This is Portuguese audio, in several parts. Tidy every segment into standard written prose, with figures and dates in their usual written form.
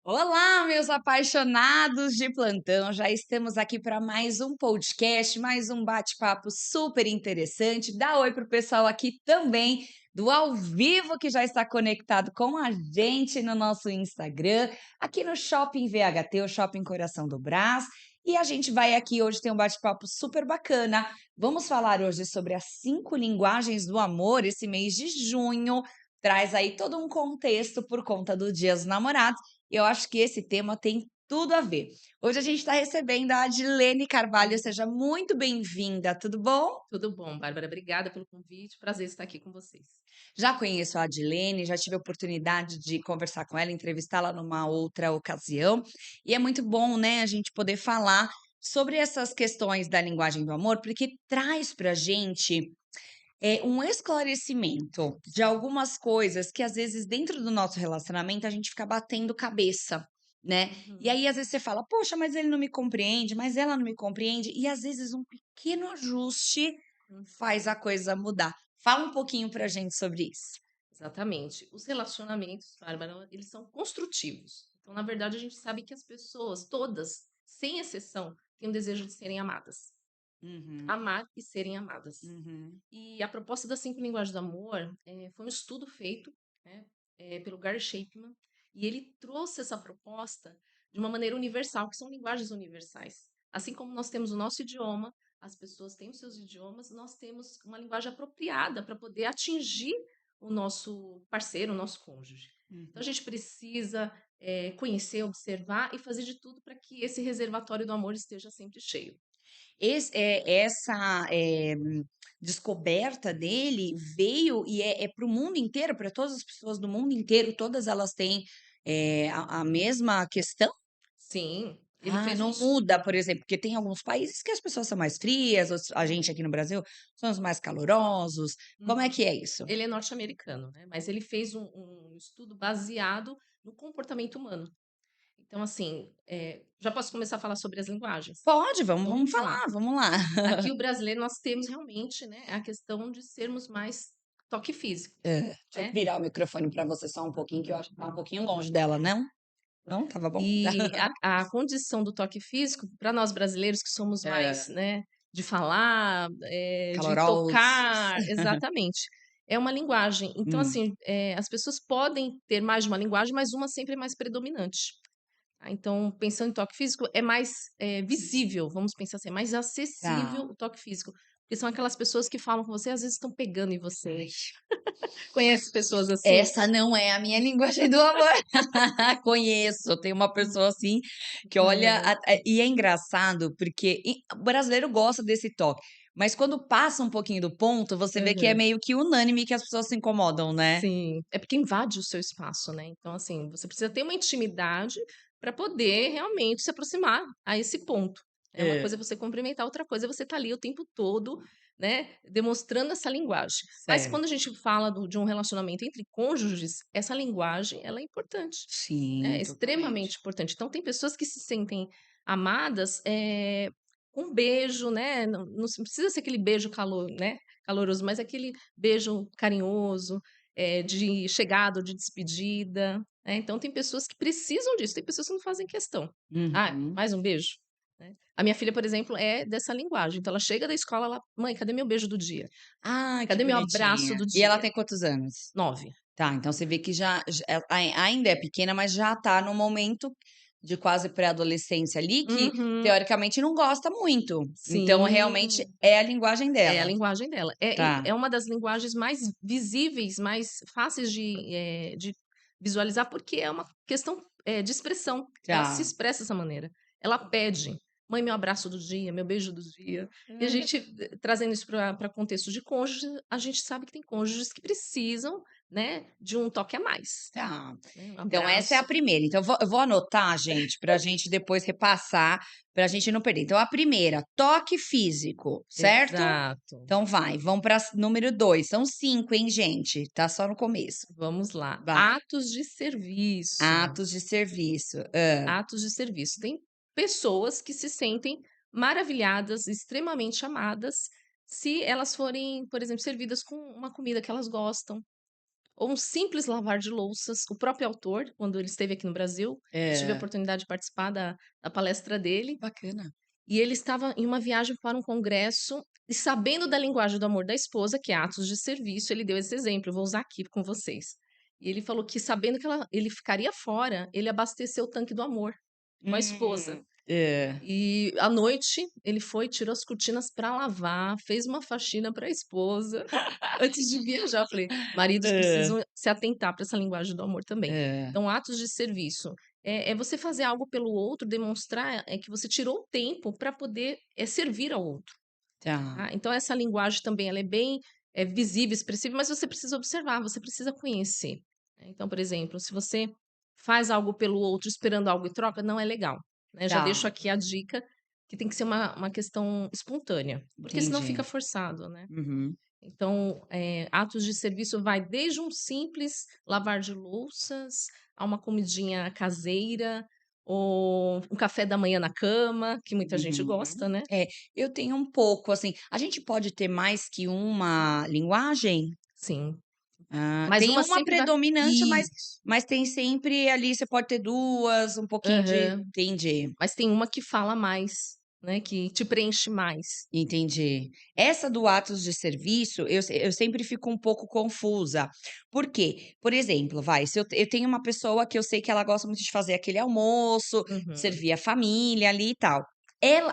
Olá, meus apaixonados de plantão. Já estamos aqui para mais um podcast, mais um bate-papo super interessante. Dá oi pro pessoal aqui também do ao vivo que já está conectado com a gente no nosso Instagram, aqui no Shopping VHT, o Shopping Coração do Brás. E a gente vai aqui hoje ter um bate-papo super bacana. Vamos falar hoje sobre as 5 linguagens do amor. Esse mês de junho traz aí todo um contexto por conta do Dia dos Namorados. Eu acho que esse tema tem tudo a ver. Hoje a gente está recebendo a Adilene Carvalho, seja muito bem-vinda, tudo bom? Tudo bom, Bárbara. Obrigada pelo convite. Prazer estar aqui com vocês. Já conheço a Adilene, já tive a oportunidade de conversar com ela, entrevistá-la numa outra ocasião, e é muito bom, né, a gente poder falar sobre essas questões da linguagem do amor, porque traz pra gente um esclarecimento de algumas coisas que, às vezes, dentro do nosso relacionamento, a gente fica batendo cabeça, né? E Uhum, aí, às vezes, você fala, poxa, mas ele não me compreende, mas ela não me compreende, e às vezes um pequeno ajuste faz a uhum. coisa mudar. Fala um pouquinho pra gente sobre isso. Exatamente. Os relacionamentos, Bárbara, eles são construtivos. Então, na verdade, a gente sabe que as pessoas, todas, sem exceção, têm o desejo de serem amadas. Uhum, Amar e serem amadas. uhum, E a proposta das 5 linguagens do amor foi um estudo feito, né, pelo Gary Chapman, e ele trouxe essa proposta de uma maneira universal, que são linguagens universais. Assim como nós temos o nosso idioma, as pessoas têm os seus idiomas, nós temos uma linguagem apropriada para poder atingir o nosso parceiro, o nosso cônjuge. Então uhum. a gente precisa conhecer, observar e fazer de tudo para que esse reservatório do amor esteja sempre cheio. Essa descoberta dele veio e é para o mundo inteiro, para todas as pessoas do mundo inteiro, todas elas têm, a mesma questão? Sim, ele Ah, fez um não muda, por exemplo, porque tem alguns países que as pessoas são mais frias, outros a gente aqui no Brasil somos mais calorosos. Como é Uhum. que é isso? Ele é norte-americano, né, mas ele fez um estudo baseado no comportamento humano. Então, assim, já posso começar a falar sobre as linguagens? Pode, vamos Vamos lá. falar, vamos lá. Aqui o brasileiro nós temos realmente, né, a questão de sermos mais toque físico, Deixa eu né. virar o microfone para você só um pouquinho, que eu acho que tá um pouquinho longe dela, não? Não, estava bom? E a condição do toque físico, para nós brasileiros que somos mais, Hã, né, de falar, de calorosos. tocar exatamente, é uma linguagem. Então, Hum. assim, as pessoas podem ter mais de uma linguagem, mas uma sempre é mais predominante. Tá, então, pensando em toque físico, é mais, visível, vamos pensar assim, é mais acessível Tá. o toque físico, porque são aquelas pessoas que falam com você, às vezes estão pegando em você. Ai, Conhece pessoas assim? essa não é a minha linguagem do amor. Conheço, eu tenho uma Hum. pessoa assim, que olha É. e é engraçado, porque o brasileiro gosta desse toque, mas quando passa um pouquinho do ponto, você vê que é Aham. meio que unânime que as pessoas se incomodam, né. Sim, é porque invade o seu espaço, né, então, assim, você precisa ter uma intimidade para poder realmente se aproximar a esse ponto. É uma coisa Hã. é você cumprimentar, outra coisa é você estar ali o tempo todo, né, demonstrando essa linguagem. Mas quando a Certo. gente fala de um relacionamento entre cônjuges, essa linguagem ela é importante, né, Sim, é totalmente. extremamente importante. Então tem pessoas que se sentem amadas, com um beijo, né, não precisa ser aquele beijo né, caloroso, mas aquele beijo carinhoso, de chegada ou de despedida, né, então tem pessoas que precisam disso, tem pessoas que não fazem questão. "Ah, Uhum. mais um beijo?", né. A minha filha, por exemplo, é dessa linguagem, então ela chega da escola, ela: "Mãe, cadê meu beijo do dia? Ai, que Cadê meu abraço bonitinha. do E ela dia?". tem quantos anos? 9. Tá, então você vê que já ainda é pequena, mas já tá no momento de quase pré-adolescência ali, que Uhum. teoricamente não gosta muito. Então realmente Sim, é a linguagem é a dela. linguagem dela. Tá, É uma das linguagens mais visíveis, mais fáceis de visualizar, porque é uma questão, de expressão. Ela se tá. expressa dessa maneira. Ela pede: "Mãe, meu abraço do dia, meu beijo do dia". E a Hum, gente, trazendo isso para contexto de cônjuge, a gente sabe que tem cônjuges que precisam, né, de um toque a mais, tá. né, um Então essa é a abraço. primeira. Então eu vou anotar, gente, pra gente depois repassar, pra gente não perder. Então a primeira, toque físico, certo? Exato. Então vai, vamos pra número 2. São 5, hein, gente, tá só no começo. Vamos lá. Vai. Atos de serviço. Atos de serviço. Atos de serviço. Tem pessoas que se sentem maravilhadas, extremamente amadas, se elas forem, por exemplo, servidas com uma comida que elas gostam, ou um simples lavar de louças. O próprio autor, quando ele esteve aqui no Brasil, eu tive a É. oportunidade de participar da palestra dele, Bacana. e ele estava em uma viagem para um congresso, e sabendo da linguagem do amor da esposa, que é atos de serviço, ele deu esse exemplo, eu vou usar aqui com vocês. E ele falou que sabendo que ele ficaria fora, ele abasteceu o tanque do amor com a esposa. É. E à noite ele foi, tirou as cortinas para lavar, fez uma faxina para a esposa antes de viajar. Eu falei: "Maridos Hã. precisam se atentar para essa linguagem do amor também". É. Então, atos de serviço é você fazer algo pelo outro, demonstrar, que você tirou o tempo para poder, servir ao outro, Tá. tá. Então essa linguagem também ela é bem, visível, expressiva, mas você precisa observar, você precisa conhecer, né. Então, por exemplo, se você faz algo pelo outro esperando algo em troca, não é legal, né. Já deixo Tá. aqui a dica que tem que ser uma questão espontânea, porque senão fica Entendi. forçado, né. Uhum. Então, atos de serviço vai desde um simples lavar de louças, a uma comidinha caseira, ou um café da manhã na cama, que muita gente Uhum. gosta, né. É, eu tenho um pouco, assim, a gente pode ter mais que uma linguagem? Sim, Ah, mas tem uma uma sempre vai predominante, mas isso. mas tem sempre ali você pode ter 2, um pouquinho de Aham. entendi, Mas tem uma que fala mais, né, que te preenche mais. entendi. Essa do atos de serviço, eu sempre fico um pouco confusa. Por quê? Por exemplo, vai, se eu tenho uma pessoa que eu sei que ela gosta muito de fazer aquele almoço, Uhum. servir a família ali e tal.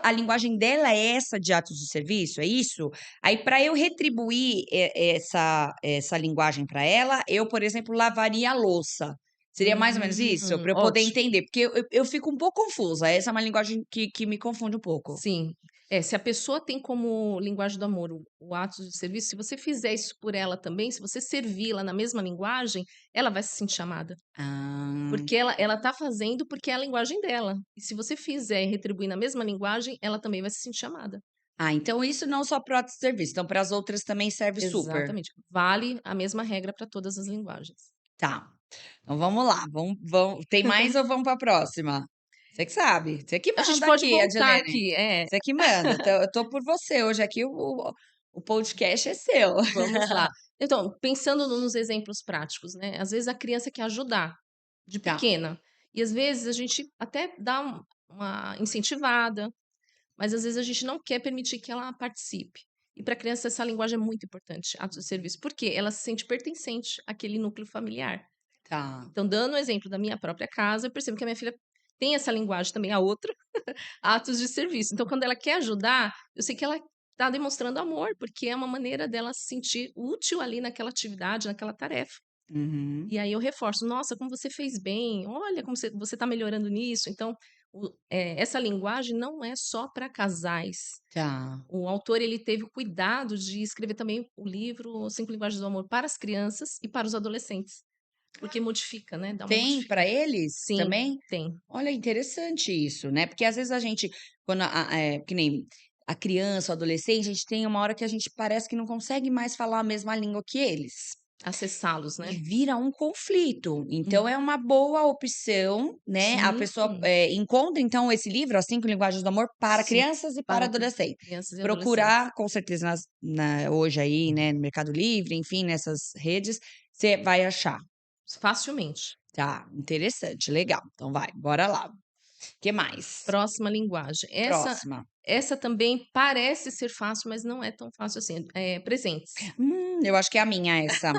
A linguagem dela é essa de atos de serviço, é isso? Aí para eu retribuir essa linguagem para ela, eu, por exemplo, lavaria a louça. Seria mais ou menos isso? Para eu poder Ótimo. entender, porque eu fico um pouco confusa, essa é uma linguagem que me confunde um pouco. Sim. É, se a pessoa tem como linguagem do amor o ato de serviço, se você fizer isso por ela também, se você servi-la na mesma linguagem, ela vai se sentir amada. Ah. Porque ela tá fazendo porque é a linguagem dela. E se você fizer e retribuir na mesma linguagem, ela também vai se sentir amada. Ah, então isso não só para o serviço, então para as outras também serve super. Exatamente. Vale a mesma regra para todas as linguagens. Tá, então vamos lá, vamos tem mais ou vamos para a próxima? Você que sabe, você que A gente manda pode aqui, voltar Adilene, aqui. É, você que manda, eu tô por você hoje aqui, o podcast é seu. vamos lá. Então, pensando nos exemplos práticos, né? Às vezes a criança quer ajudar, de Tá, pequena. E às vezes a gente até dá uma incentivada, mas às vezes a gente não quer permitir que ela participe. E para a criança essa linguagem é muito importante, atos de serviço. Por quê? Ela se sente pertencente àquele núcleo familiar. tá. Então, dando o exemplo da minha própria casa, eu percebo que a minha filha tem essa linguagem também, a outra, atos de serviço. Então, quando ela quer ajudar, eu sei que ela está demonstrando amor, porque é uma maneira dela se sentir útil ali naquela atividade, naquela tarefa. Uhum. E aí eu reforço: "Nossa, como você fez bem, olha como você está melhorando nisso". Então, essa linguagem não é só para casais. Tá. O autor ele teve o cuidado de escrever também o livro Cinco Linguagens do Amor para as crianças e para os adolescentes, porque modifica, né, dá uma Tem para modificada. eles Sim, também? tem. Olha, interessante isso, né, porque às vezes a gente quando que nem a criança, o adolescente, a gente tem uma hora que a gente parece que não consegue mais falar a mesma língua que eles. Acessá-los, E né. vira um conflito, então Hum. é uma boa opção, né, a Sim, pessoa, encontra então esse livro, As 5 Linguagens do Amor, para sim, crianças e para para adolescentes. crianças e adolescentes. Procurar, com certeza hoje aí, né, no Mercado Livre, enfim, nessas redes, você vai achar. Facilmente. Tá, interessante, legal, então vai, bora lá. Que mais? Próxima linguagem. Próxima. Essa também parece ser fácil, mas não é tão fácil assim, presentes. Eu acho que é a minha essa.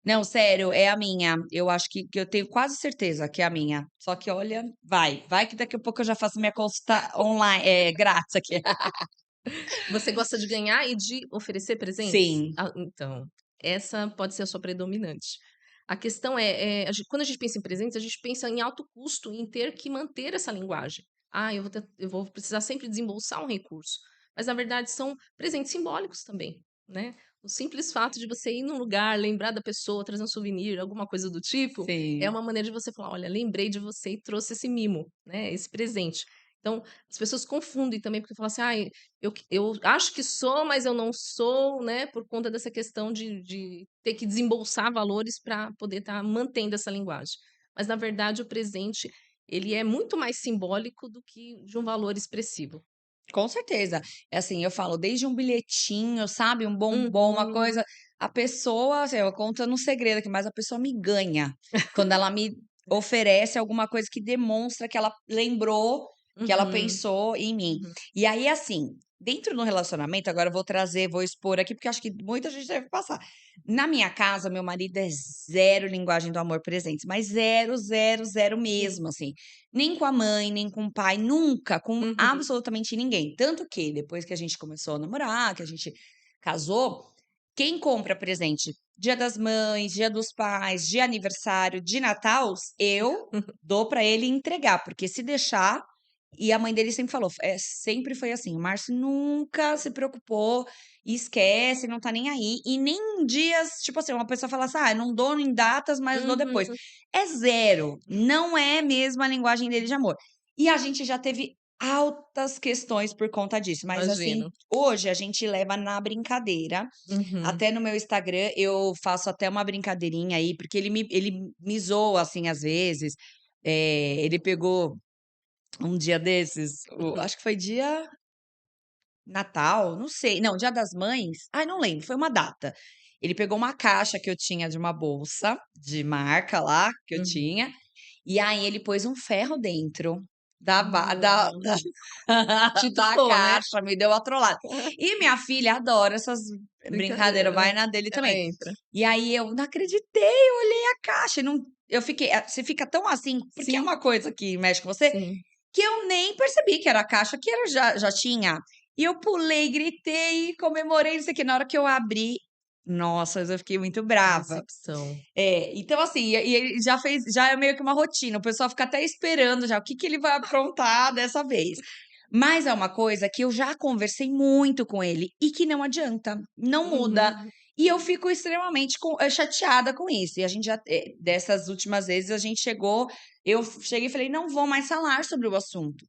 Não, sério, é a minha. Eu acho que eu tenho quase certeza que é a minha. Só que olha, vai que daqui a pouco eu já faço minha consulta online, grátis aqui. Você gosta de ganhar e de oferecer presentes? Sim, Ah, então, essa pode ser a sua predominante. A questão quando a gente pensa em presentes, a gente pensa em alto custo, em ter que manter essa linguagem. Ah, eu vou precisar sempre desembolsar um recurso. Mas, na verdade, são presentes simbólicos também, né? O simples fato de você ir num lugar, lembrar da pessoa, trazer um souvenir, alguma coisa do tipo, é sim. uma maneira de você falar: olha, lembrei de você e trouxe esse mimo, né? Esse presente. Então, as pessoas confundem também, porque falam assim, ah, eu acho que sou, mas eu não sou, né, por conta dessa questão de ter que desembolsar valores para poder estar mantendo essa linguagem. Mas, na verdade, o presente, ele é muito mais simbólico do que de um valor expressivo. Com certeza. É assim, eu falo, desde um bilhetinho, sabe, um bombom, uma Uhum. coisa, a pessoa, assim, eu contando um segredo aqui, mas a pessoa me ganha quando ela me oferece alguma coisa que demonstra que ela lembrou, que ela Uhum, pensou em mim. uhum. E aí, assim, dentro do relacionamento, agora eu vou trazer, vou expor aqui, porque eu acho que muita gente deve passar. Na minha casa, meu marido é zero linguagem do amor presente, mas zero, zero, zero Sim. mesmo, assim. Nem com a mãe, nem com o pai, nunca, com Uhum, absolutamente ninguém. Tanto que depois que a gente começou a namorar, que a gente casou, quem compra presente Dia das Mães, Dia dos Pais, de aniversário, de Natal, eu dou pra ele entregar, porque se deixar, e a mãe dele sempre falou, sempre foi assim, o Márcio nunca se preocupou, esquece, não tá nem aí, e nem em dias, tipo assim, uma pessoa fala assim, não dou em datas, mas dou depois. uhum. É zero, não é mesmo a linguagem dele de amor. E a gente já teve altas questões por conta disso, mas assim, Imagino. hoje a gente leva na brincadeira, Uhum. até no meu Instagram eu faço até uma brincadeirinha aí, porque ele me zoa, assim, às vezes, ele pegou um dia desses, acho que foi dia Natal, não sei, não, Dia das Mães, ai, não lembro, foi uma data. Ele pegou uma caixa que eu tinha de uma bolsa de marca lá, que eu Uhum. tinha, e aí ele pôs um ferro dentro da ba da Não. da Te da trollou, né? caixa, me deu uma trollada. E minha filha adora essas Brincadeira. brincadeira, vai na dele Ela também. entra. E aí eu não acreditei, eu olhei a caixa e não eu fiquei você fica tão assim, porque é Sim, uma coisa que mexe com você, sim. que eu nem percebi que era a caixa, que era já tinha. E eu pulei, gritei, comemorei, não sei o quê. Na hora que eu abri, nossa, eu fiquei muito A brava. decepção. Então assim, e ele já é meio que uma rotina, o pessoal fica até esperando já, o que que ele vai aprontar dessa vez. Mas é uma coisa que eu já conversei muito com ele e que não adianta, não muda. Uhum. E eu fico extremamente chateada com isso. E a gente já, dessas últimas vezes, a gente eu cheguei e falei, não vou mais falar sobre o assunto.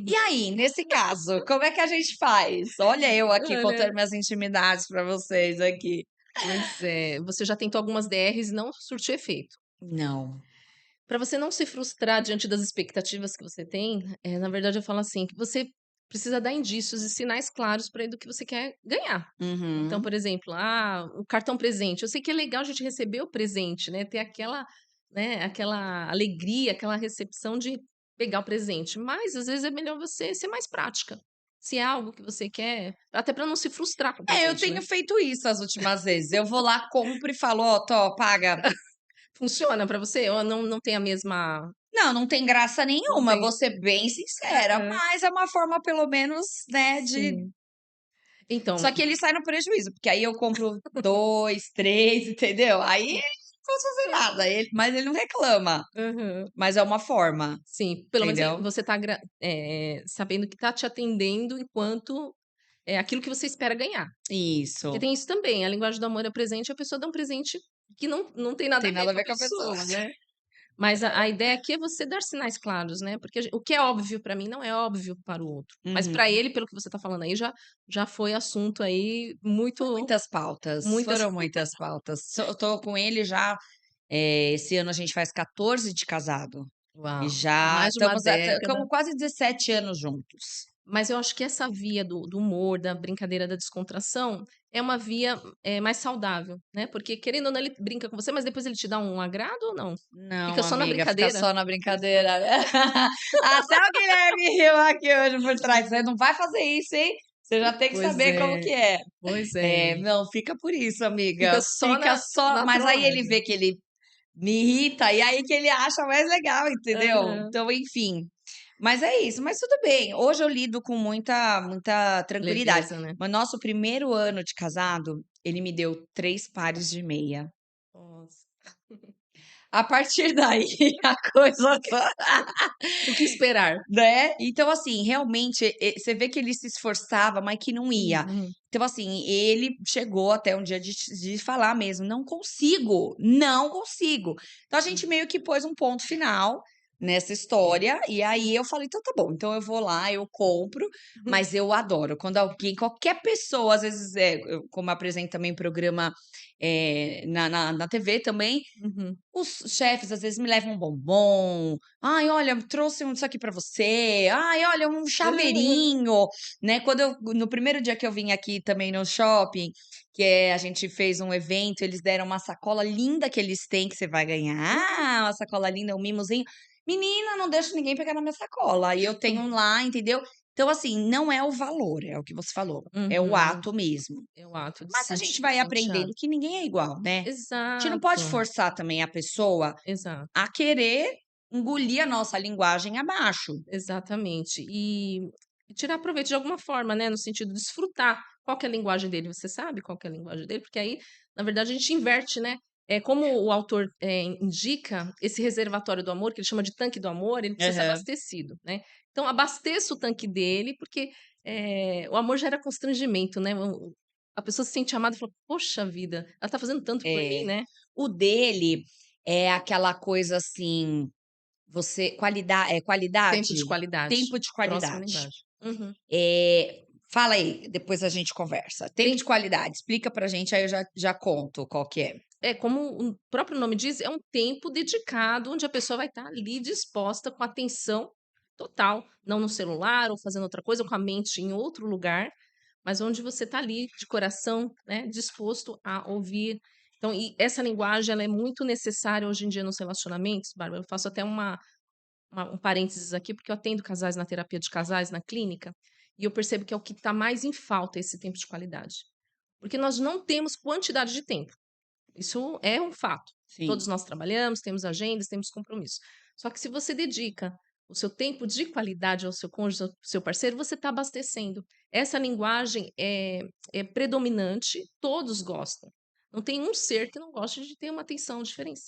E Uhum. aí, nesse caso, como é que a gente faz? Olha eu aqui Olha, contando minhas intimidades para vocês aqui. pois é, você já tentou algumas DRs e não surtiu efeito. Não. Para você não se frustrar diante das expectativas que você tem, na verdade eu falo assim, que você precisa dar indícios e sinais claros para do que você quer ganhar. Então, Uhum. por exemplo, o cartão presente. Eu sei que é legal a gente receber o presente, né? Ter aquela, né, aquela alegria, aquela recepção de pegar o presente. Mas às vezes é melhor você ser mais prática. Se é algo que você quer, até para não se frustrar com o Eu presente, tenho né? feito isso as últimas vezes. Eu vou lá, compro e falo: "Ó, tó, paga". Funciona para você ou não tem a mesma. Não, não tem graça Não nenhuma, tem. vou ser bem sincera, Aham. mas é uma forma pelo menos, né, de Sim. Então, só que ele sai no prejuízo, porque aí eu compro 2, 3, entendeu? Aí não posso fazer nada, mas ele não reclama, aham. mas é uma forma, Sim, pelo menos entendeu? você tá sabendo que tá te atendendo enquanto é aquilo que você espera ganhar. Porque Isso, tem isso também, a linguagem do amor é presente, a pessoa dá um presente que não tem nada tem a ver nada a com a ver com a pessoa. pessoa, né. Mas a ideia aqui é você dar sinais claros, né, porque o que é óbvio pra mim não é óbvio para o outro, mas pra Uhum. ele, pelo que você tá falando aí, já foi assunto aí muito Muitas pautas, muitas. foram muitas pautas. Eu tô com ele já, esse ano a gente faz 14 de casado, e Uau, já mais de uma estamos década. estamos quase 17 anos juntos. Mas eu acho que essa via do humor, da brincadeira, da descontração, é uma via, mais saudável, né, porque querendo ou não ele brinca com você, mas depois ele te dá um agrado ou não? Não, Fica só na amiga, fica brincadeira? só na brincadeira. Até o Guilherme riu aqui hoje por trás. Você não vai fazer isso, hein? Você já tem que Pois saber como é, que é. pois é. Não, fica por isso, Fica amiga. só Fica só. na Mas aí ele trollagem. vê que ele me irrita, e aí que ele acha mais legal, entendeu? Aham. Então, enfim. Mas é isso, mas tudo bem. Hoje eu lido com muita tranquilidade. Leveza, né. Mas nosso primeiro ano de casado, ele me deu 3 pares de meia. Nossa. A partir daí, a coisa só O que esperar? né? Então, assim, realmente, você vê que ele se esforçava, mas que não ia. Uhum. Então, assim, ele chegou até um dia de falar mesmo: não consigo, não consigo. Então, a gente meio que pôs um ponto final, nessa É. história, e aí eu falei: "Então tá bom, então eu vou lá, eu compro", mas eu adoro quando alguém qualquer pessoa, às vezes, eu como apresento também programa, na TV também, Uhum. os chefes às vezes me levam um bombom, "Ai, olha, trouxe isso aqui pra você", "Ai, olha, um Aham. chaveirinho", né. Quando eu no primeiro dia que eu vim aqui também no shopping, a gente fez um evento, eles deram uma sacola linda que eles têm, que você vai ganhar, uma sacola linda, um mimosinho. Menina, não deixo ninguém pegar na minha sacola, aí eu tenho lá, entendeu. Então, assim, não é o valor, é o que você falou, é o Uhum. ato mesmo. É o ato de Mas a se gente sentir vai aprendendo presenteado. que ninguém é igual, né. A gente não pode Exato, forçar também a pessoa exato. a querer engolir a nossa linguagem abaixo. Exatamente. E tirar proveito de alguma forma, né, no sentido de desfrutar. Qual que é a linguagem dele? Você sabe qual que é a linguagem dele? Porque aí, na verdade, a gente inverte, né. É como o autor, indica, esse reservatório do amor, que ele chama de tanque do amor, ele precisa ser Aham. abastecido, né. Então abasteça o tanque dele, porque, o amor gera constrangimento, né, a pessoa se sente amada e fala: "Poxa vida, ela tá fazendo tanto por mim, É. né". O dele é aquela coisa assim, Tempo de qualidade? qualidade, Tempo de próxima qualidade. linguagem. Uhum. Fala aí, depois a gente conversa. Tempo de qualidade, explica pra gente, aí eu já conto qual que é. É, como o próprio nome diz, é um tempo dedicado onde a pessoa vai estar ali disposta com atenção total, não no celular ou fazendo outra coisa, ou com a mente em outro lugar, mas onde você está ali de coração, né, disposto a ouvir. Então, e essa linguagem ela é muito necessária hoje em dia nos relacionamentos, Bárbara. Eu faço até um parênteses aqui, porque eu atendo casais na terapia de casais, na clínica, e eu percebo que é o que está mais em falta esse tempo de qualidade. Porque nós não temos quantidade de tempo. Isso é um fato. Todos Sim, nós trabalhamos, temos agendas, temos compromissos. Só que se você dedica o seu tempo de qualidade ao seu cônjuge, ao seu parceiro, você está abastecendo. Essa linguagem é predominante, todos gostam. Não tem um ser que não goste de ter uma atenção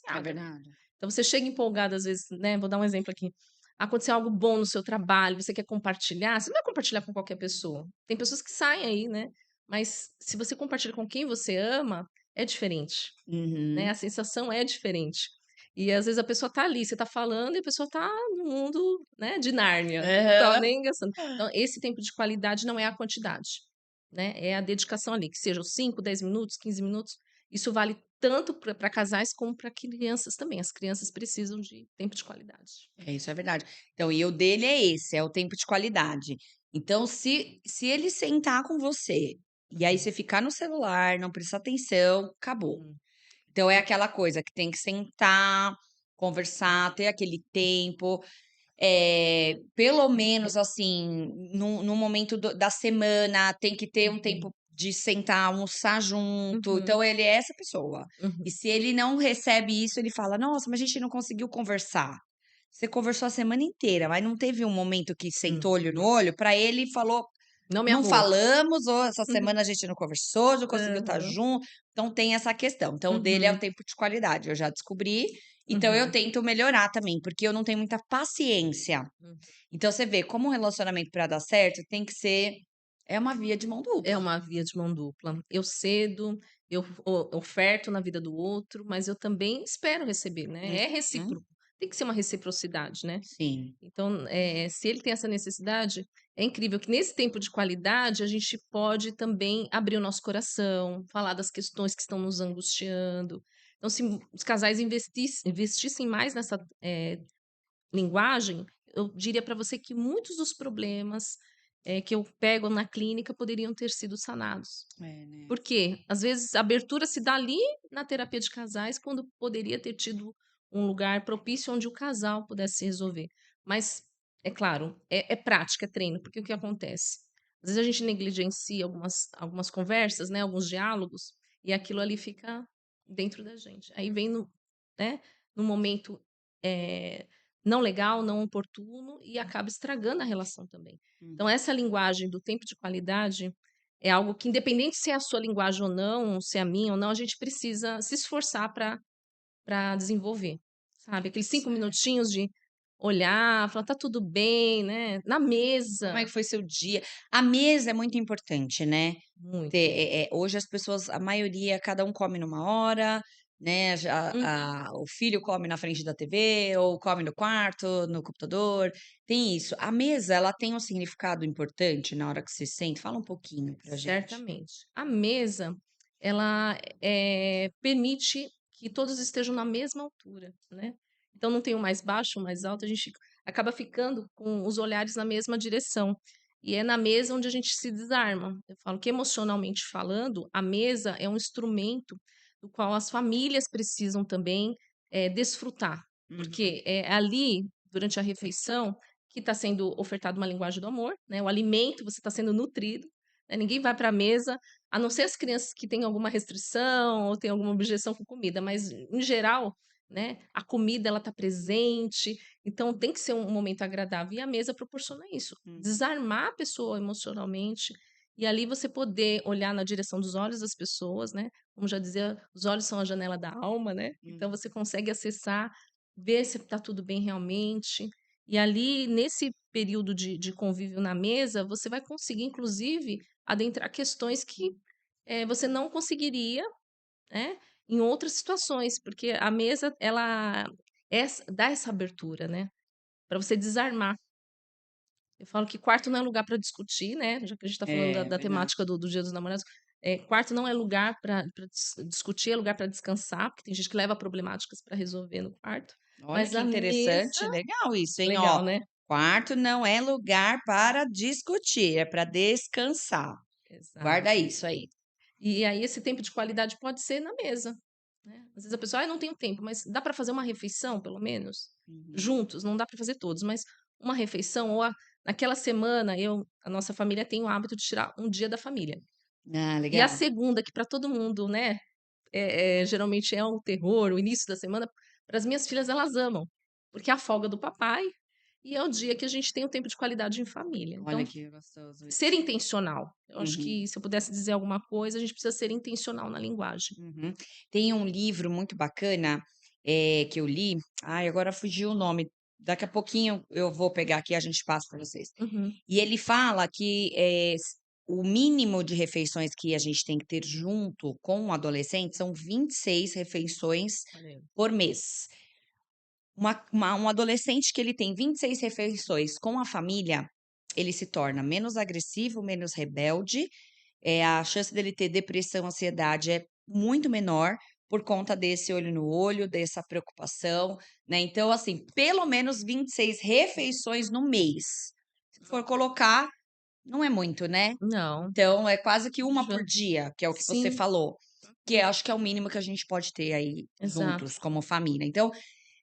é diferenciada. verdade. Então você chega empolgado, às vezes, né? Vou dar um exemplo aqui. Aconteceu algo bom no seu trabalho, você quer compartilhar, você não vai compartilhar com qualquer pessoa. Tem pessoas que saem aí, né? Mas se você compartilha com quem você ama, é diferente, né, a Uhum. sensação é diferente. E às vezes a pessoa tá ali, você tá falando e a pessoa tá no mundo, né, de Nárnia, não estava Aham. nem gastando. Então esse tempo de qualidade não é a quantidade, né, é a dedicação ali, que seja os 5, 10 minutos, 15 minutos, isso vale tanto para casais como para crianças também, as crianças precisam de tempo de qualidade. Isso é verdade. Então, e o dele é esse, é o tempo de qualidade. Então, se ele sentar com você, e aí Uhum, você ficar no celular, não prestar atenção, acabou. uhum, Então é aquela coisa que tem que sentar, conversar, ter aquele tempo, pelo menos, assim, num momento da semana, tem que ter um uhum, tempo de sentar, almoçar junto, uhum, então ele é essa pessoa. E uhum, se ele não recebe isso, ele fala: "Nossa, mas a gente não conseguiu conversar". Você conversou a semana inteira, mas não teve um momento que sentou olho no uhum. olho, para ele falou: Não me "Não amou. falamos, ou essa semana a gente não conversou, não conseguiu estar Aham, junto", então tem essa questão. Então o dele é o uhum, tempo de qualidade, eu já descobri, então eu uhum, tento melhorar também, porque eu não tenho muita paciência. uhum. Então você vê, como um relacionamento para dar certo tem que ser uma via de mão É dupla. uma via de mão dupla. Eu cedo, eu oferto na vida do outro, mas eu também espero receber, né, é Uhum. recíproco. Tem que ser uma reciprocidade, né. Sim, Então, se ele tem essa necessidade, é incrível que nesse tempo de qualidade a gente pode também abrir o nosso coração, falar das questões que estão nos angustiando. Então se os casais investissem mais nessa, linguagem, eu diria para você que muitos dos problemas, que eu pego na clínica poderiam ter sido sanados. é, né. Por quê? Às vezes a abertura se dá ali na terapia de casais, quando poderia ter tido um lugar propício onde o casal pudesse se resolver. Mas, é claro, é prática, é treino, porque o que acontece? Às vezes a gente negligencia algumas conversas, né, alguns diálogos, e aquilo ali fica dentro da gente. Aí vem no, né, no momento, eh, não legal, não oportuno, e acaba estragando a relação também. Então Uhum. essa linguagem do tempo de qualidade é algo que, independente se é a sua linguagem ou não, se é a minha ou não, a gente precisa se esforçar para desenvolver, sabe. Aqueles 5 Certo. minutinhos de olhar, falar: "Tá tudo bem", né, na Como é mesa. que foi seu dia? A mesa é muito importante, né. Muito. Hoje as pessoas, a maioria, cada um come numa hora, né, Uhum. o filho come na frente da TV ou come no quarto, no computador, tem isso. A mesa, ela tem um significado importante na hora que você senta? Fala um pouquinho pra gente. Certamente. A mesa, ela, permite que todos estejam na mesma altura, né. Então não tem o mais baixo, o mais alto, a gente acaba ficando com os olhares na mesma direção. E é na mesa onde a gente se desarma. Eu falo que emocionalmente falando, a mesa é um instrumento do qual as famílias precisam também, desfrutar, Uhum. porque é ali, durante a refeição, que está sendo ofertado uma linguagem do amor, né, o alimento, você está sendo nutrido, né, ninguém vai para a mesa, a não ser as crianças que têm alguma restrição ou têm alguma objeção com comida, mas em geral, né, a comida ela está presente, então tem que ser um momento agradável e a mesa proporciona isso, Hum, desarmar a pessoa emocionalmente e ali você poder olhar na direção dos olhos das pessoas, né, como já dizia, os olhos são a janela da alma, né, então hum. você consegue acessar, ver se está tudo bem realmente, e ali nesse período de convívio na mesa, você vai conseguir inclusive adentrar questões que, você não conseguiria, né, em outras situações, porque a mesa ela dá essa abertura, né, para você desarmar. Eu falo que quarto não é lugar para discutir, né, já que a gente está falando da É, da verdade. temática do Dia dos Namorados, quarto não é lugar para discutir, é lugar para descansar, porque tem gente que leva problemáticas para resolver no quarto, Olha mas que a mesa interessante, legal isso, hein, ó. legal, né? Quarto não é lugar para discutir, é para descansar. Guarda Exato. isso aí. E aí esse tempo de qualidade pode ser na mesa, né. Às vezes a pessoa: "Ai, não tenho tempo", mas dá para fazer uma refeição pelo menos? Uhum. Juntos, não dá para fazer todos, mas uma refeição ou naquela semana a nossa família tem o hábito de tirar um dia da família. Ah, E a legal. segunda, que para todo mundo, né, geralmente é um terror, o início da semana, para as minhas filhas elas amam, porque é a folga do papai e é o dia que a gente tem o tempo de qualidade em família. Olha Então que gostoso ser isso. intencional. Eu acho Uhum, que se eu pudesse dizer alguma coisa, a gente precisa ser intencional na linguagem. uhum. Tem um livro muito bacana, que eu li, ai, agora fugiu o nome, daqui a pouquinho eu vou pegar aqui e a gente passa para vocês. Uhum. E ele fala que, o mínimo de refeições que a gente tem que ter junto com o adolescente são 26 refeições Olha aí. por mês. Um adolescente que ele tem 26 refeições com a família, ele se torna menos agressivo, menos rebelde, a chance dele ter depressão, ansiedade é muito menor por conta desse olho no olho, dessa preocupação, né. Então, assim, pelo menos 26 refeições no mês. Se for colocar, não é muito, né. Não, Então é quase que uma por já dia, que é o que você sim, falou, que hum, acho que é o mínimo que a gente pode ter aí exato. juntos como família. Então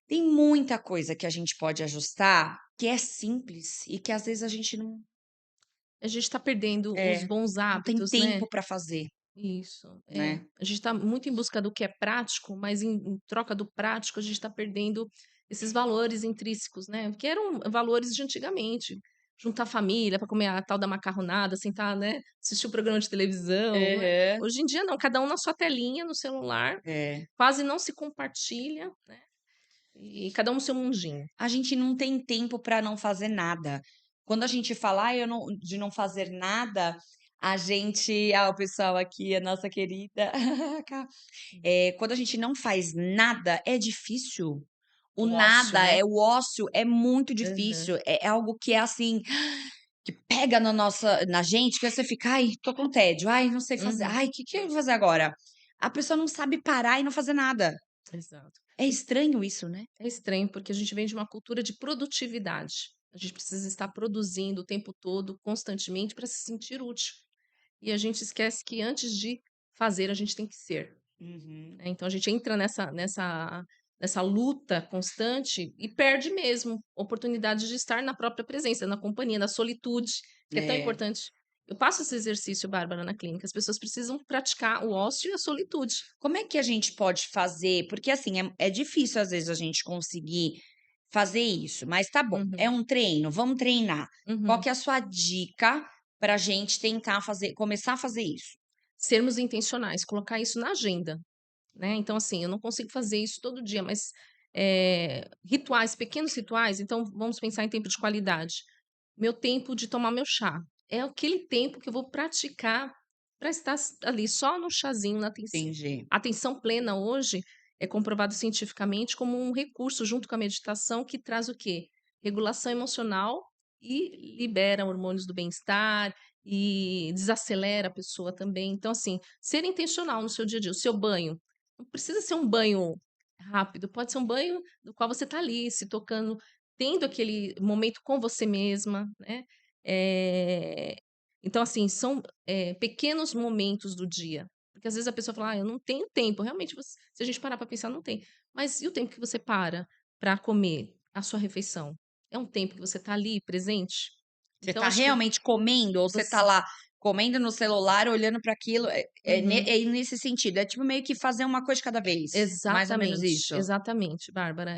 tem muita coisa que a gente pode ajustar, que é simples e que às vezes a gente A gente está perdendo os é, bons não tem hábitos, né. tempo para fazer, Isso, é. né. A gente está muito em busca do que é prático, mas em troca do prático, a gente está perdendo esses valores intrínsecos, né, que eram valores de antigamente. Juntar família para comer a tal da macarronada, sentar, né, assistir o programa de televisão, né. Aham. Hoje em dia não, cada um na sua telinha, no celular, É. quase não se compartilha, né, e cada um no seu mundinho. A gente não tem tempo para não fazer nada. Quando a gente fala: "Ai, eu não", de não fazer nada, a gente, o pessoal aqui, a nossa querida Cá, quando a gente não faz nada, é difícil. O O ócio, nada, né. o ócio é muito Aham. difícil, é algo que é assim, que pega na gente, que você fica: "Ai, tô com tédio. Ai, não sei fazer. Uhum. Ai, o que que eu vou fazer agora?". A pessoa não sabe parar e não fazer nada. Exato. É E estranho isso, né? é estranho, porque a gente vem de uma cultura de produtividade. A gente precisa estar produzindo o tempo todo, constantemente, para se sentir útil. E a gente esquece que antes de fazer, a gente tem que ser, Uhum. né. Então a gente entra nessa luta constante e perde mesmo oportunidades de estar na própria presença, na companhia, na solitude, que é tão É. importante. Eu passo esse exercício, Bárbara, na clínica. As pessoas precisam praticar o ócio e a solitude. Como é que a gente pode fazer? Porque, assim, é difícil, às vezes, a gente conseguir fazer isso, mas tá bom, é Uhum, um treino, vamos treinar. Qual uhum. que é a sua dica pra gente tentar fazer começar a fazer isso? Sermos intencionais, colocar isso na agenda, né. Então, assim, eu não consigo fazer isso todo dia, mas, rituais, pequenos rituais, então vamos pensar em tempo de qualidade. Meu tempo de tomar meu chá, é aquele tempo que eu vou praticar para estar ali só no chazinho, na atenção. Entendi. A atenção plena hoje é comprovado cientificamente como um recurso junto com a meditação que traz o quê? Regulação emocional e libera hormônios do bem-estar e desacelera a pessoa também. Então, assim, ser intencional no seu dia a dia. O seu banho não precisa ser um banho rápido, pode ser um banho no qual você está ali se tocando, tendo aquele momento com você mesma, né? Eh, então, assim, são pequenos momentos do dia. Porque às vezes a pessoa fala, eu não tenho tempo. Realmente, se a gente parar para pensar, não tem. Mas e o tempo que você para comer a sua refeição? É um tempo que você está ali presente? Você Então, tá acho que realmente comendo ou você tá você. lá comendo no celular, olhando para aquilo? Uhum. É nesse sentido, é tipo meio que fazer uma coisa de cada vez, mais ou menos Exatamente, isso? exatamente, Bárbara.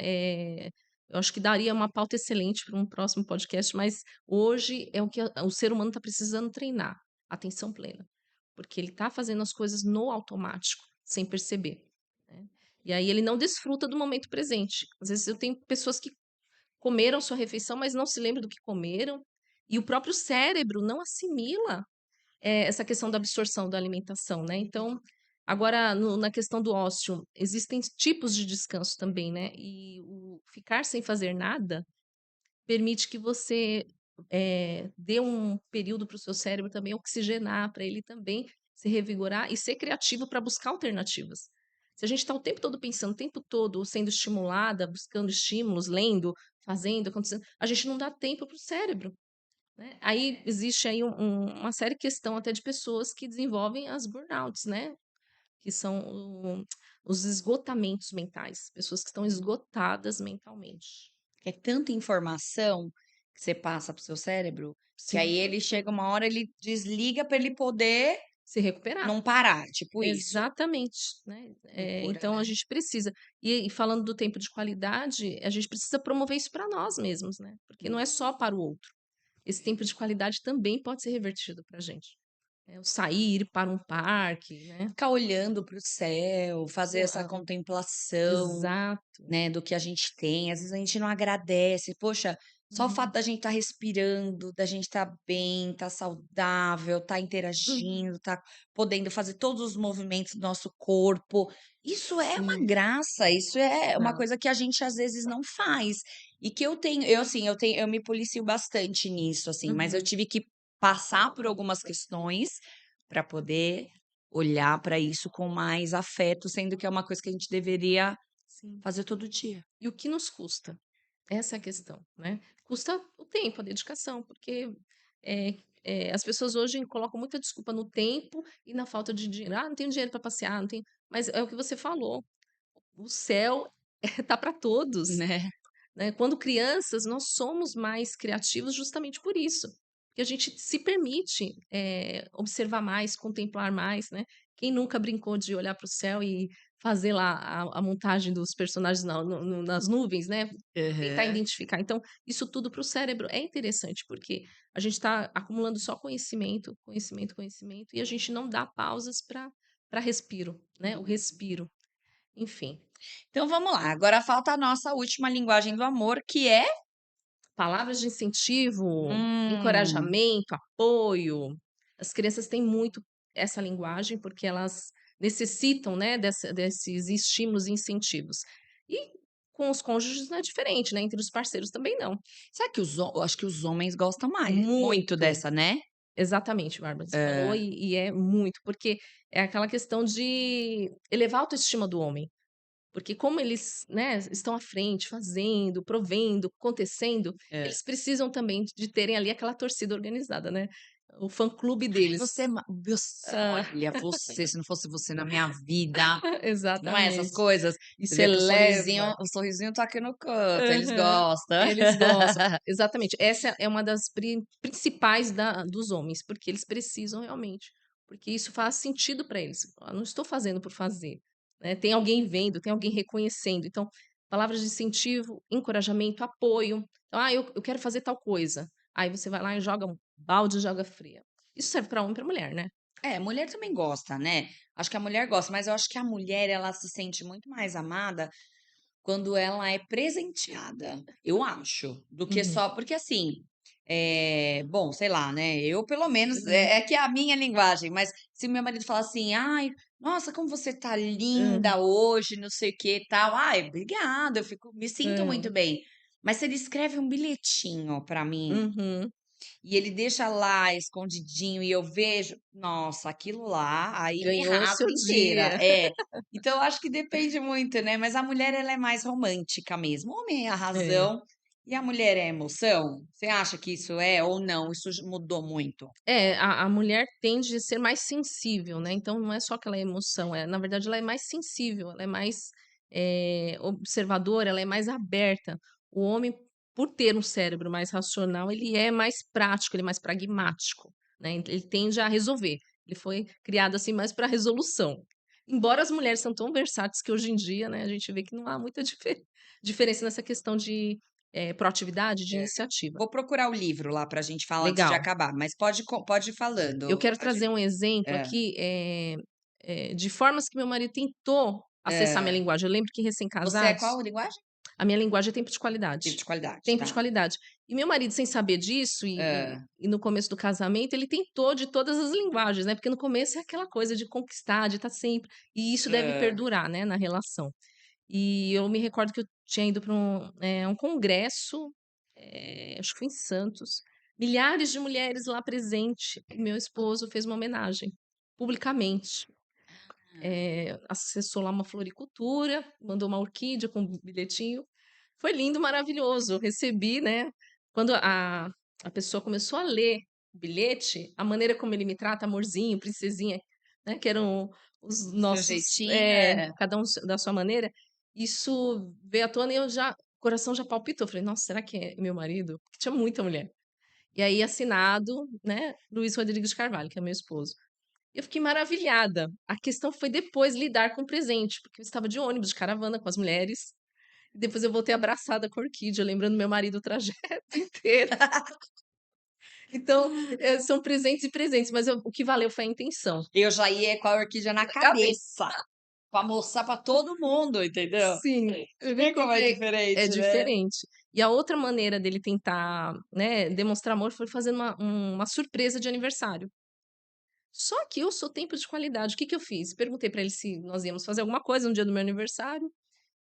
Eu acho que daria uma pauta excelente para um próximo podcast, mas hoje é o que o ser humano está precisando treinar, atenção plena, porque ele está fazendo as coisas no automático, sem perceber, né? E aí ele não desfruta do momento presente. Às vezes eu tenho pessoas que comeram sua refeição, mas não se lembram do que comeram, e o próprio cérebro não assimila essa questão da absorção da alimentação, né? Então, agora, na questão do ócio, existem tipos de descanso também, né? E o ficar sem fazer nada permite que você dê um período para o seu cérebro também oxigenar, para ele também se revigorar e ser criativo para buscar alternativas. Se a gente está o tempo todo pensando, o tempo todo sendo estimulada, buscando estímulos, lendo, fazendo, acontecendo, a gente não dá tempo para o cérebro, né? Aí existe aí uma séria questão até de pessoas que desenvolvem as burnouts, né? Que são os esgotamentos mentais, pessoas que estão esgotadas mentalmente. É tanta informação que você passa para o seu cérebro, que aí Sim, ele chega uma hora, ele desliga para ele poder se recuperar. não parar, tipo isso. Exatamente, né? Loucura, Então a né? gente precisa. E falando do tempo de qualidade, a gente precisa promover isso para nós mesmos, né? Porque não é só para o outro. Esse tempo de qualidade também pode ser revertido para a gente. O sair, ir para um parque, né? Ficar olhando para o céu, fazer essa Ah, contemplação, exato. né, do que a gente tem. Às vezes a gente não agradece. Poxa, só o fato Uhum, da gente estar respirando, da gente estar bem, estar saudável, estar uhum. interagindo, estar podendo fazer todos os movimentos do nosso corpo. Isso é uma Sim, graça, isso é uma exato. coisa que a gente às vezes não faz. E que eu me policio bastante nisso, assim, mas eu Uhum, tive que passar por algumas questões para poder olhar para isso com mais afeto, sendo que é uma coisa que a gente deveria sim. fazer todo dia. E o que nos custa? Essa é a questão, né? Custa o tempo, a dedicação, porque as pessoas hoje colocam muita desculpa no tempo e na falta de dinheiro. Ah, não tenho dinheiro para passear, não tenho. Mas é o que você falou, o céu tá para todos. Né. Né? Quando crianças, nós somos mais criativos justamente por isso, porque a gente se permite observar mais, contemplar mais, né? Quem nunca brincou de olhar para o céu e fazer lá a montagem dos personagens nas nuvens, né? Tentar Aham. identificar. Então, isso tudo para o cérebro é interessante, porque a gente está acumulando só conhecimento, conhecimento, conhecimento, e a gente não dá pausas para respiro, né? O respiro. Enfim, Então vamos lá, agora falta a nossa última linguagem do amor, que é palavras de incentivo, hum, encorajamento, apoio. As crianças têm muito essa linguagem, porque elas necessitam, né, desses estímulos e incentivos. E com os cônjuges não é diferente, né? Entre os parceiros também não. será que eu acho que os homens gostam mais muito Muito. dessa, né? Exatamente, Bárbara, você falou, É. e é muito, porque é aquela questão de elevar a autoestima do homem. Porque como eles, né, estão à frente, fazendo, provendo, acontecendo, É. eles precisam também de terem ali aquela torcida organizada, né, o fã-clube "Ai, deles. Ah, olha, você, se não fosse você na minha vida", não é essas exatamente. coisas? Você Isso vê que eleva. o sorrisinho tá aqui no canto, eles Aham. gostam. Eles gostam. Exatamente. Essa é uma das principais dos homens, porque eles precisam realmente. Porque isso faz sentido para eles. Eu não estou fazendo por fazer, né? Tem alguém vendo, tem alguém reconhecendo. Então, palavras de incentivo, encorajamento, apoio. Então, eu quero fazer tal coisa. Aí você vai lá e joga um balde de água fria. Isso serve para homem e para mulher, né? É, mulher também gosta, né. Acho que a mulher gosta, mas eu acho que a mulher, ela se sente muito mais amada quando ela é presenteada, eu acho, do que Uhum. só porque, assim, bom, sei lá, né, eu pelo menos Uhum. é que é a minha linguagem, mas se meu marido falar assim: "Ai, nossa, como você tá Hã, linda hoje, não sei o que e tal", "Ai, obrigada, eu fico me sinto muito hã. bem". Mas se ele escreve um bilhetinho pra mim Uhum. e ele deixa lá escondidinho e eu vejo, nossa, aquilo lá, aí me Ganhou o rasga seu inteira. dia. É. Então eu acho que depende muito, né, mas a mulher ela é mais romântica mesmo. O homem é a É. razão e a mulher é a emoção. Você acha que isso é ou não, isso j mudou muito? É, a mulher tende a ser mais sensível, né, então não é só que ela é emoção, na verdade ela é mais sensível, ela é mais, observadora, ela é mais aberta. O homem, por ter um cérebro mais racional, ele é mais prático, ele é mais pragmático, né, ele tende a resolver. Ele foi criado, assim, mais para resolução. Embora as mulheres são tão versáteis que hoje em dia, né, a gente vê que não há muita diferença nessa questão de, proatividade, de iniciativa. Vou procurar o livro lá pra gente falar antes de Legal. acabar, mas pode ir Eu falando. quero A gen trazer um exemplo hã, aqui, de formas que meu marido tentou acessar minha hã. linguagem. Eu lembro que Você é qual recém-casados, linguagem? a minha linguagem é tempo de Tempo qualidade. de qualidade, Tempo de tá. qualidade. E meu marido, sem saber disso, Hã, e no começo do casamento, ele tentou de todas as linguagens, né, porque no começo é aquela coisa de conquistar, de estar sempre, e isso deve hã. perdurar, né, na relação. E eu me recordo que eu tinha ido para um congresso, acho que foi em Santos, milhares de mulheres lá presente, e meu esposo fez uma homenagem, publicamente. Acessou lá uma floricultura, mandou uma orquídea com um bilhetinho. Foi lindo, maravilhoso. Eu recebi, né, quando a pessoa começou a ler o bilhete, a maneira como ele me trata, amorzinho, princesinha, né, que eram os Do seu nossos, jeitinho, é. cada um da sua maneira, isso veio à tona e o coração já palpitou. Falei: "Nossa, será que é meu marido?" Porque tinha muita mulher. E aí assinado, né, Luiz Rodrigues de Carvalho, que é meu esposo. Eu fiquei maravilhada. A questão foi depois lidar com o presente, porque eu estava de ônibus, de caravana com as mulheres, e depois eu voltei abraçada com a orquídea, lembrando meu marido o trajeto inteiro. Então, são presentes e presentes, mas o que valeu foi a intenção. Eu já ia com a orquídea na Acabei. cabeça, pra mostrar pra todo mundo, entendeu. Sim, Você vê como é é diferente, né. diferente. E a outra maneira dele tentar, né, demonstrar amor foi fazendo uma surpresa de aniversário. Só que eu sou tempo de qualidade. O que que eu fiz? Perguntei pra ele se nós íamos fazer alguma coisa no dia do meu aniversário.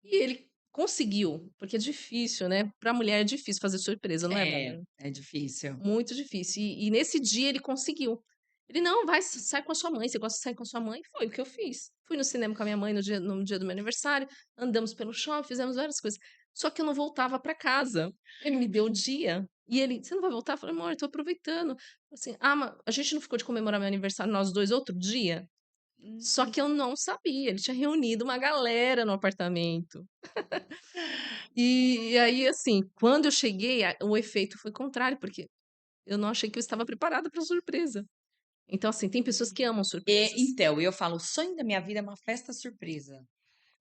E ele conseguiu, porque é difícil, né, pra mulher é difícil fazer surpresa, não é, É, Bárbara? é difícil. Muito difícil. E nesse dia ele conseguiu. Ele: "Não, vai, sai com a sua mãe, você gosta de sair com a sua mãe?" Foi o que eu fiz. Fui no cinema com a minha mãe no dia do meu aniversário, andamos pelo shopping, fizemos várias coisas. Só que eu não voltava pra casa. Ele me deu o dia, e ele: "Você não vai voltar?" Eu falei: "Amor, eu tô aproveitando." Assim: "Ah, a gente não ficou de comemorar meu aniversário nós 2 outro dia?" Só Hum. que eu não sabia, ele tinha reunido uma galera no apartamento. E aí, assim, quando eu cheguei, o efeito foi contrário, porque eu não achei que eu estava preparada para surpresa. Então, assim, tem pessoas que amam surpresas. Então, eu falo, o sonho da minha vida é uma festa surpresa,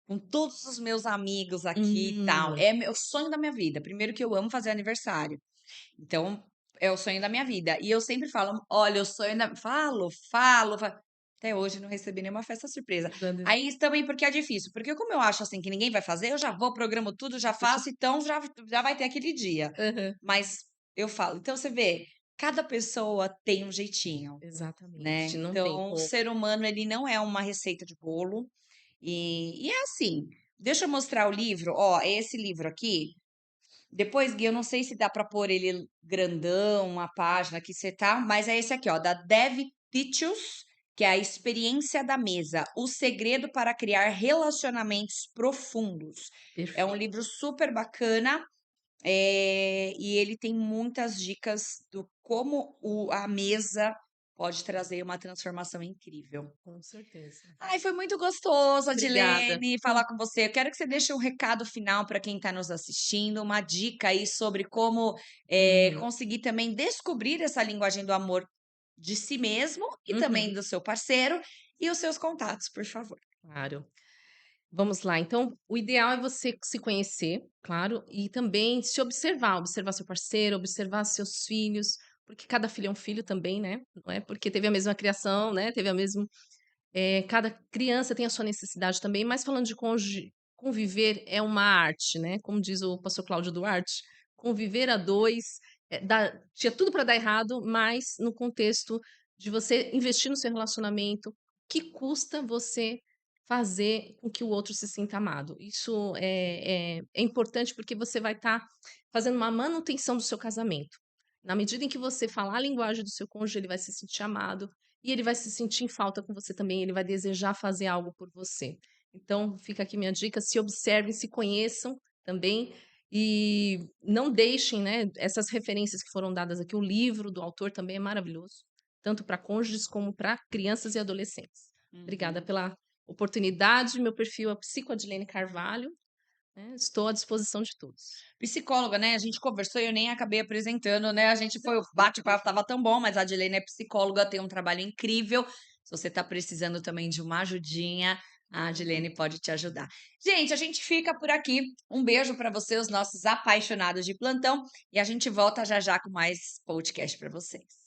com todos os meus amigos aqui e tal, Hum, é meu sonho da minha vida. Primeiro que eu amo fazer aniversário, então é o sonho da minha vida. E eu sempre falo: "Olha, o sonho da", até hoje não recebi nenhuma festa surpresa. Dani, Aí também porque é difícil, porque como eu acho, assim, que ninguém vai fazer, eu já vou, programo tudo, já faço, então já vai ter aquele dia. aham, Mas eu falo, então você vê, cada pessoa tem um jeitinho, né. exatamente, não tem Então o como. ser humano ele não é uma receita de bolo, e é assim, deixa eu mostrar o livro, ó, é esse livro aqui, depois Gui, eu não sei se dá para pôr ele grandão, a página que você tá, mas é esse aqui, ó, da Dev Titius, que é a experiência da mesa, o segredo para criar relacionamentos profundos. É um Perfeito, livro super bacana, e ele tem muitas dicas do como a mesa pode trazer uma transformação incrível. com certeza. Ai, foi muito gostoso, Obrigada. Adilene, falar com você. Eu quero que você deixe um recado final para quem está nos assistindo, uma dica aí sobre como Uhum, conseguir também descobrir essa linguagem do amor de si mesmo e também uhum, do seu parceiro e os seus contatos, por favor. claro. Vamos lá, então, o ideal é você se conhecer, claro, e também se observar, observar seu parceiro, observar seus filhos, porque cada filho é um filho também, né? Não é porque teve a mesma criação, né? Teve a mesma. Cada criança tem a sua necessidade também, mas falando de cônjuge, conviver é uma arte, né? Como diz o pastor Cláudio Duarte, conviver a dois tinha tudo para dar errado, mas no contexto de você investir no seu relacionamento, que custa você fazer com que o outro se sinta amado. Isso é importante porque você vai estar fazendo uma manutenção do seu casamento. Na medida em que você falar a linguagem do seu cônjuge, ele vai se sentir amado e ele vai se sentir em falta com você também, ele vai desejar fazer algo por você. Então, fica aqui minha dica, se observem, se conheçam também e não deixem, né, essas referências que foram dadas aqui. O livro do autor também é maravilhoso, tanto para cônjuges como para crianças e adolescentes. Obrigada Uhum. pela oportunidade. Meu perfil é Psicoadilene Carvalho, né? Estou à disposição de todos. Psicóloga, né? A gente conversou e eu nem acabei apresentando, né? A gente foi, o bate-papo tava tão bom, mas a Adilene é psicóloga, tem um trabalho incrível. Se você tá precisando também de uma ajudinha, a Adilene pode te ajudar. Gente, a gente fica por aqui. Um beijo para você, os nossos apaixonados de plantão, e a gente volta já já com mais podcast para vocês.